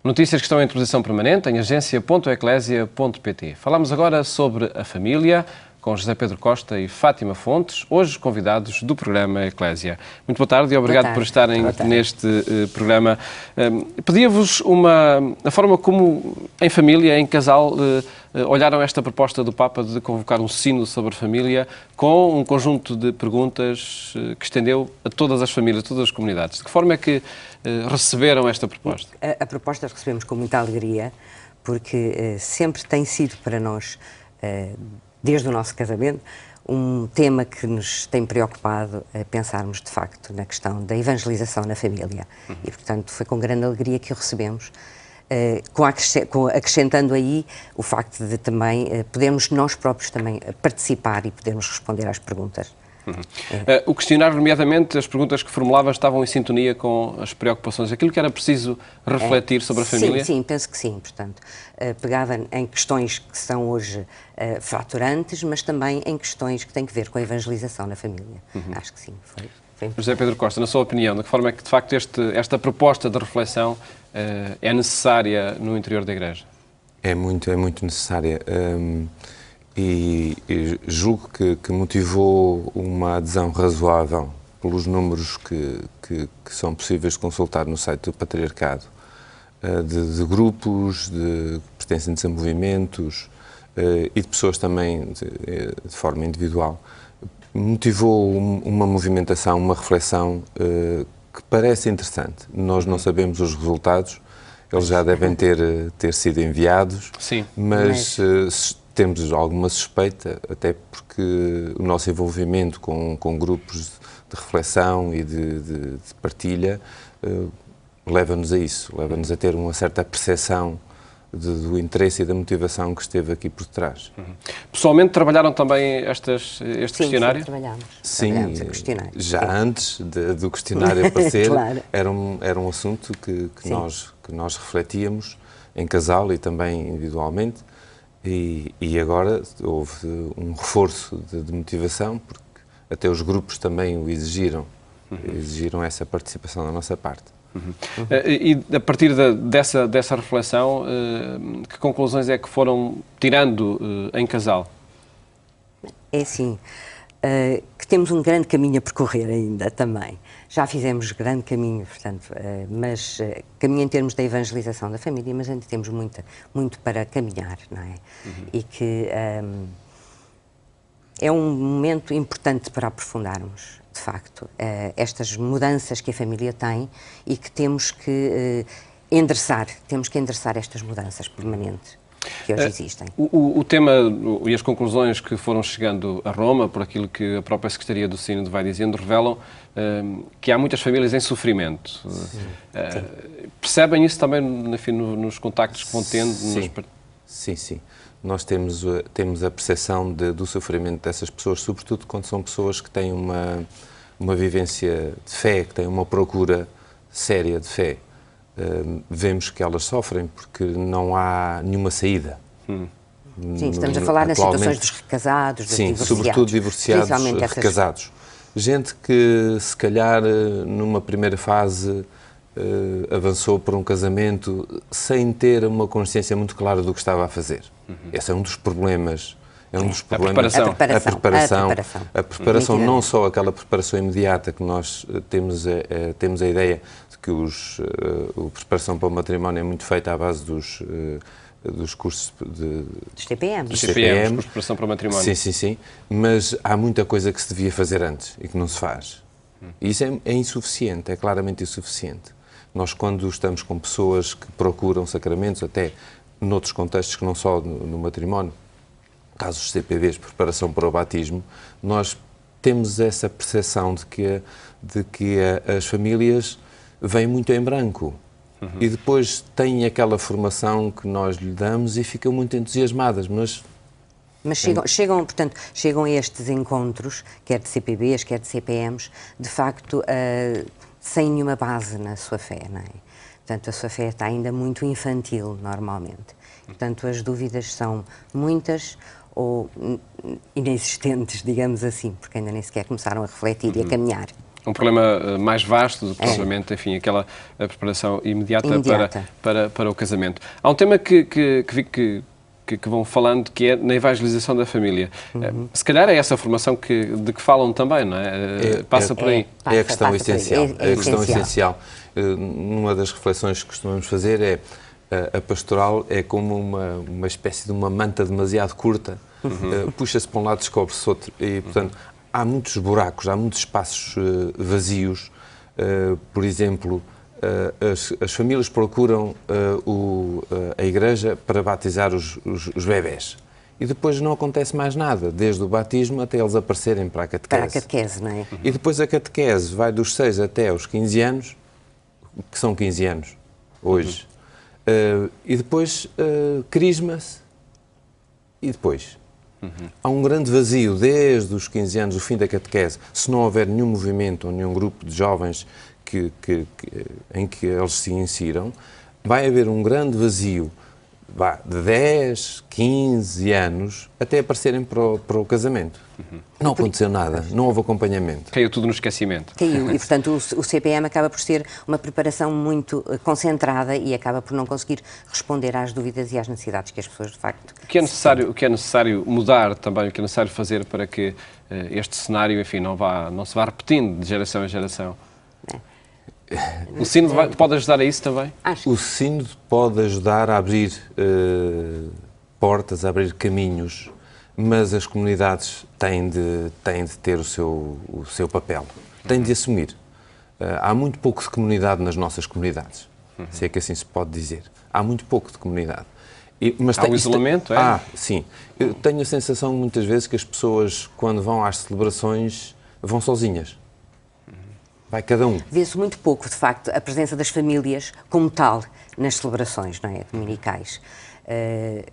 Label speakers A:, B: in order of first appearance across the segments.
A: Notícias que estão em posição permanente em agência.eclésia.pt. Falamos agora sobre a família, com José Pedro Costa e Fátima Fontes, hoje convidados do programa Eclésia. Muito boa tarde e obrigado por estarem neste programa. Pedia-vos a forma como, em família, em casal, olharam esta proposta do Papa de convocar um sínodo sobre a família com um conjunto de perguntas que estendeu a todas as famílias, a todas as comunidades. De que forma é que receberam esta proposta?
B: A proposta recebemos com muita alegria, porque sempre tem sido para nós, desde o nosso casamento, um tema que nos tem preocupado pensarmos, de facto, na questão da evangelização na família. E, portanto, foi com grande alegria que o recebemos, acrescentando aí o facto de também podermos nós próprios também participar e podermos responder às perguntas.
A: O questionário, nomeadamente, as perguntas que formulava estavam em sintonia com as preocupações, aquilo que era preciso refletir sobre a família?
B: Sim, penso que sim. Portanto, pegava em questões que são hoje fraturantes, mas também em questões que têm que ver com a evangelização na família. Acho que sim. Foi
A: José Pedro Costa, na sua opinião, de que forma é que, de facto, esta proposta de reflexão é necessária no interior da Igreja?
C: É muito necessária. E julgo que motivou uma adesão razoável pelos números que são possíveis de consultar no site do Patriarcado, de grupos, de pertencentes a movimentos e de pessoas também de forma individual. Motivou uma movimentação, uma reflexão que parece interessante. Nós não sabemos os resultados, eles já devem ter sido enviados,
A: sim,
C: mas temos alguma suspeita, até porque o nosso envolvimento com grupos de reflexão e de partilha leva-nos a isso, leva-nos a ter uma certa percepção do interesse e da motivação que esteve aqui por trás.
A: Pessoalmente trabalharam também este questionário?
B: Sim, trabalhámos
C: Sim,
B: a questionário.
C: Já antes do questionário aparecer,
B: Claro.
C: era um assunto que nós refletíamos em casal e também individualmente. E agora houve um reforço de motivação, porque até os grupos também o exigiram essa participação da nossa parte.
A: E a partir dessa reflexão, que conclusões é que foram tirando em casal?
B: É assim, que temos um grande caminho a percorrer ainda também. Já fizemos grande caminho, portanto, mas caminho em termos da evangelização da família, mas ainda temos muito para caminhar, não é? E que é um momento importante para aprofundarmos, de facto, estas mudanças que a família tem e que temos que endereçar estas mudanças permanentes que hoje existem.
A: O tema e as conclusões que foram chegando a Roma, por aquilo que a própria Secretaria do Sínodo vai dizendo, revelam que há muitas famílias em sofrimento. Percebem isso também, enfim, nos contactos que vão tendo?
C: Sim. Nós temos a percepção do sofrimento dessas pessoas, sobretudo quando são pessoas que têm uma vivência de fé, que têm uma procura séria de fé. Vemos que elas sofrem porque não há nenhuma saída.
B: Sim, estamos a falar nas situações dos recasados, dos divorciados.
C: Sim, sobretudo divorciados, recasados. Gente que, se calhar, numa primeira fase, avançou para um casamento sem ter uma consciência muito clara do que estava a fazer. Esse é um dos problemas. A preparação, não só aquela preparação imediata que nós temos a ideia de que a preparação para o matrimónio é muito feita à base dos cursos
B: dos TPM.
A: Dos TPM, de preparação para o matrimónio.
C: Sim. Mas há muita coisa que se devia fazer antes e que não se faz. E isso é insuficiente, é claramente insuficiente. Nós, quando estamos com pessoas que procuram sacramentos, até noutros contextos que não só no matrimónio, casos de CPVs, preparação para o batismo, nós temos essa percepção de que as famílias vêm muito em branco e depois têm aquela formação que nós lhe damos e ficam muito entusiasmadas, mas
B: chegam a estes encontros, quer de CPBs, quer de CPMs, de facto, sem nenhuma base na sua fé, não é? Portanto, a sua fé está ainda muito infantil, normalmente. Portanto, as dúvidas são muitas ou inexistentes, digamos assim, porque ainda nem sequer começaram a refletir e a caminhar.
A: Um problema mais vasto do que provavelmente, enfim, aquela preparação imediata. Para o casamento. Há um tema que vi que vão falando, que é na evangelização da família. Se calhar é essa formação de que falam também, não é? Passa por aí.
C: É a questão essencial. É a questão essencial. Uma das reflexões que costumamos fazer é a pastoral é como uma espécie de uma manta demasiado curta, puxa-se para um lado, descobre-se outro, e, portanto, há muitos buracos, há muitos espaços vazios. Por exemplo, as famílias procuram a igreja para batizar os bebés. E depois não acontece mais nada, desde o batismo até eles aparecerem para a catequese.
B: Para a catequese, não é?
C: E depois a catequese vai dos 6 até aos 15 anos, que são 15 anos hoje. E depois crisma-se. E depois? Há um grande vazio desde os 15 anos, o fim da catequese. Se não houver nenhum movimento ou nenhum grupo de jovens em que eles se insiram, vai haver um grande vazio de 10, 15 anos até aparecerem para o casamento. Não aconteceu nada, não houve acompanhamento.
A: Caiu tudo no esquecimento.
B: Caiu, e portanto o CPM acaba por ser uma preparação muito concentrada e acaba por não conseguir responder às dúvidas e às necessidades que as pessoas de facto...
A: O que é necessário mudar também, o que é necessário fazer para que este cenário, enfim, não se vá repetindo de geração em geração? O sínodo pode ajudar a isso também?
C: O sínodo pode ajudar a abrir portas, a abrir caminhos, mas as comunidades têm de ter o seu papel, têm de assumir. Há muito pouco de comunidade nas nossas comunidades, se é que assim se pode dizer. Há muito pouco de comunidade.
A: Há um isolamento, é?
C: Sim. Eu tenho a sensação muitas vezes que as pessoas, quando vão às celebrações, vão sozinhas. Vai cada um.
B: Vê-se muito pouco, de facto, a presença das famílias como tal nas celebrações, não é? Dominicais.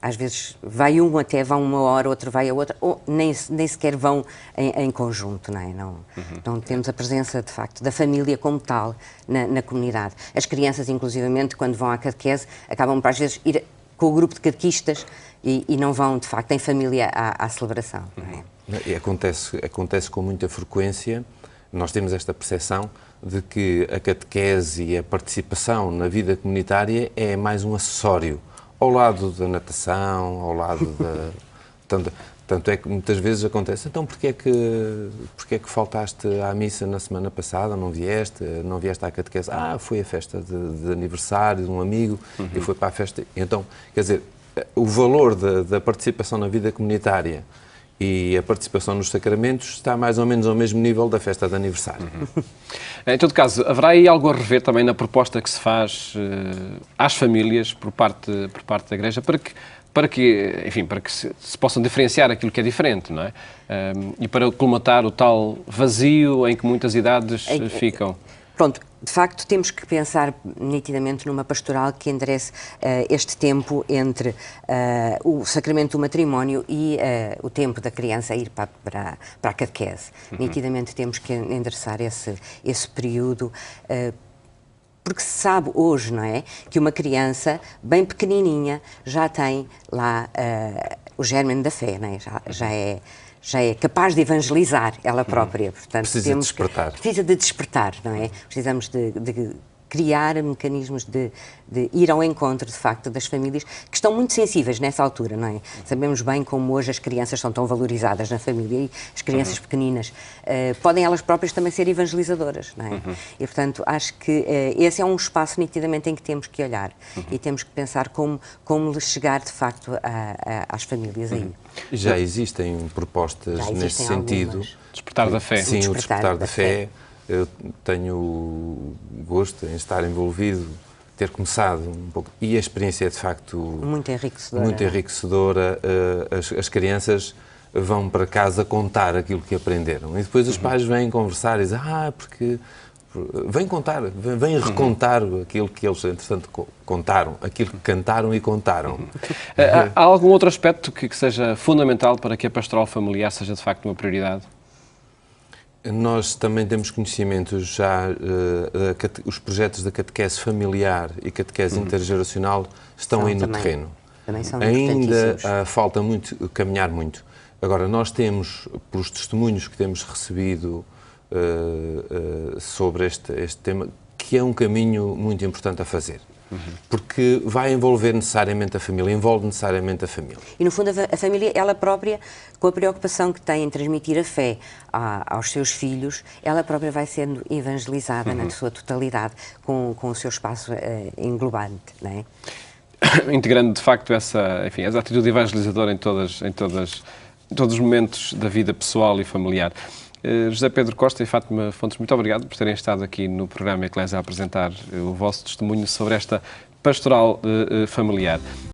B: Às vezes vai um até, vão uma hora, outro vai a outra, ou nem sequer vão em conjunto, não é? Não temos a presença, de facto, da família como tal na comunidade. As crianças, inclusivamente, quando vão à catequese, acabam por, às vezes, ir com o grupo de catequistas e não vão, de facto, em família à celebração, não é?
C: E acontece com muita frequência. Nós temos esta percepção de que a catequese e a participação na vida comunitária é mais um acessório, ao lado da natação, ao lado da... Tanto é que muitas vezes acontece, então porquê é que faltaste à missa na semana passada, não vieste à catequese? Foi a festa de aniversário de um amigo e foi para a festa. Então, quer dizer, o valor da participação na vida comunitária e a participação nos sacramentos está mais ou menos ao mesmo nível da festa de aniversário.
A: Em todo caso, haverá aí algo a rever também na proposta que se faz às famílias por parte da Igreja para que se possam diferenciar aquilo que é diferente, não é? E para colmatar o tal vazio em que muitas idades ficam.
B: Pronto, de facto temos que pensar nitidamente numa pastoral que enderece este tempo entre o sacramento do matrimónio e o tempo da criança ir para a catequese. Nitidamente temos que endereçar esse período, porque se sabe hoje, não é, que uma criança bem pequenininha já tem lá o germen da fé, não é? Já é capaz de evangelizar ela própria. Portanto,
C: precisa de despertar.
B: Precisa de despertar, não é? Precisamos de criar mecanismos de ir ao encontro, de facto, das famílias que estão muito sensíveis nessa altura, não é? Sabemos bem como hoje as crianças são tão valorizadas na família e as crianças pequeninas podem elas próprias também ser evangelizadoras, não é? E, portanto, acho que esse é um espaço nitidamente em que temos que olhar e temos que pensar como lhes chegar, de facto, às famílias aí.
C: Já existem propostas nesse sentido.
A: Despertar da fé.
C: Sim, o despertar da fé. Eu tenho o gosto em estar envolvido, ter começado um pouco. E a experiência é, de facto,
B: muito enriquecedora.
C: Muito enriquecedora. As crianças vão para casa contar aquilo que aprenderam. E depois os pais vêm conversar e dizem, porque... Vêm contar, vêm recontar aquilo que eles, entretanto, contaram, aquilo que cantaram e contaram.
A: Há algum outro aspecto que seja fundamental para que a pastoral familiar seja, de facto, uma prioridade?
C: Nós também temos conhecimento já, os projetos da catequese familiar e catequese intergeracional estão aí no terreno.
B: Também são
C: ainda falta caminhar muito. Agora, nós temos, pelos testemunhos que temos recebido sobre este tema, que é um caminho muito importante a fazer. Porque vai envolver necessariamente a família, envolve necessariamente a família.
B: E, no fundo, a família, ela própria, com a preocupação que tem em transmitir a fé aos seus filhos, ela própria vai sendo evangelizada na sua totalidade, com o seu espaço englobante, não é?
A: Integrando, de facto, essa atitude evangelizadora em todos os momentos da vida pessoal e familiar. José Pedro Costa e Fátima Fontes, muito obrigado por terem estado aqui no programa Eclésia a apresentar o vosso testemunho sobre esta pastoral familiar.